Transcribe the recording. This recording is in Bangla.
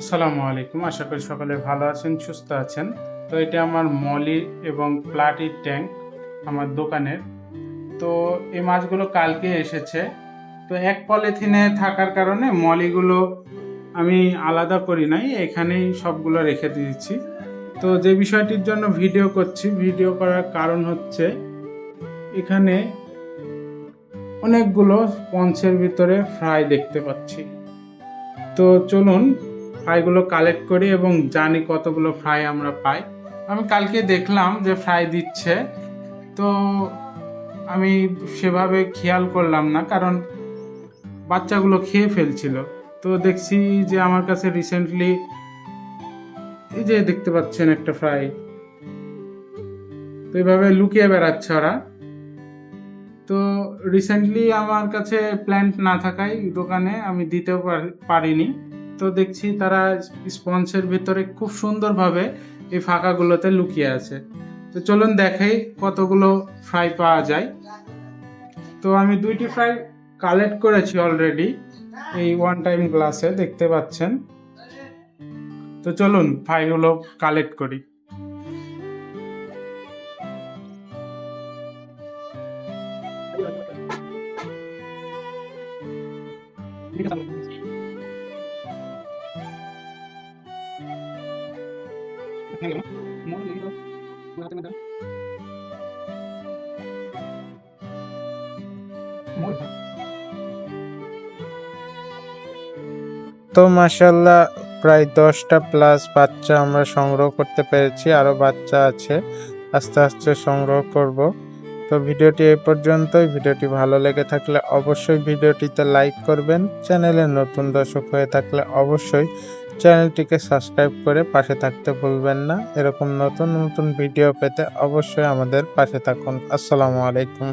আসসালামু আলাইকুম। আশা করি সকলে ভালো আছেন, সুস্থ আছেন। তো এটা আমার মলি এবং প্লাটির ট্যাঙ্ক আমার দোকানের। তো এই মাছগুলো কালকে এসেছে। তো এক পলিথিনে থাকার কারণে মলিগুলো আমি আলাদা করি নাই, এখানেই সবগুলো রেখে দিয়েছি। তো যে বিষয়টির জন্য ভিডিও করছি, ভিডিও করার কারণ হচ্ছে এখানে অনেকগুলো স্পঞ্জের ভিতরে ফ্রাই দেখতে পাচ্ছি। তো চলুন ফ্রাইগুলো কালেক্ট করি এবং জানি কতগুলো ফ্রাই আমরা পাই। আমি কালকে দেখলাম যে ফ্রাই দিচ্ছে, তো আমি সেভাবে খেয়াল করলাম না, কারণ বাচ্চাগুলো খেয়ে ফেলছিল। তো দেখছি যে আমার কাছে রিসেন্টলি এই যে দেখতে পাচ্ছেন একটা ফ্রাই, তো এইভাবে লুকিয়ে বেড়াচ্ছে ওরা। তো রিসেন্টলি আমার কাছে প্ল্যান্ট না থাকায় দোকানে আমি দিতেও পারিনি। তো দেখছি তারা স্পঞ্জের ভিতরে খুব সুন্দরভাবে এই ফাঁকাগুলোতে লুকিয়ে আছে। তো চলুন দেখাই কতগুলো ফ্রাই পাওয়া যায়। তো আমি 2টি ফ্রাই কালেক্ট করেছি অলরেডি, এই ওয়ান টাইম গ্লাসে দেখতে পাচ্ছেন। তো চলুন ফ্রাইগুলো কালেক্ট করি। তো মাশাআল্লাহ প্রায় 10টা প্লাস বাচ্চা আমরা সংগ্রহ করতে পেরেছি, আরও বাচ্চা আছে, আস্তে আস্তে সংগ্রহ করব। তো ভিডিওটি এই পর্যন্তই। ভিডিওটি ভালো লেগে থাকলে অবশ্যই ভিডিওটিতে লাইক করবেন। চ্যানেলে নতুন দর্শক হয়ে থাকলে অবশ্যই চ্যানেলটিকে সাবস্ক্রাইব করে পাশে থাকতে ভুলবেন না। এরকম নতুন নতুন ভিডিও পেতে অবশ্যই আমাদের পাশে থাকুন। আসসালামু আলাইকুম।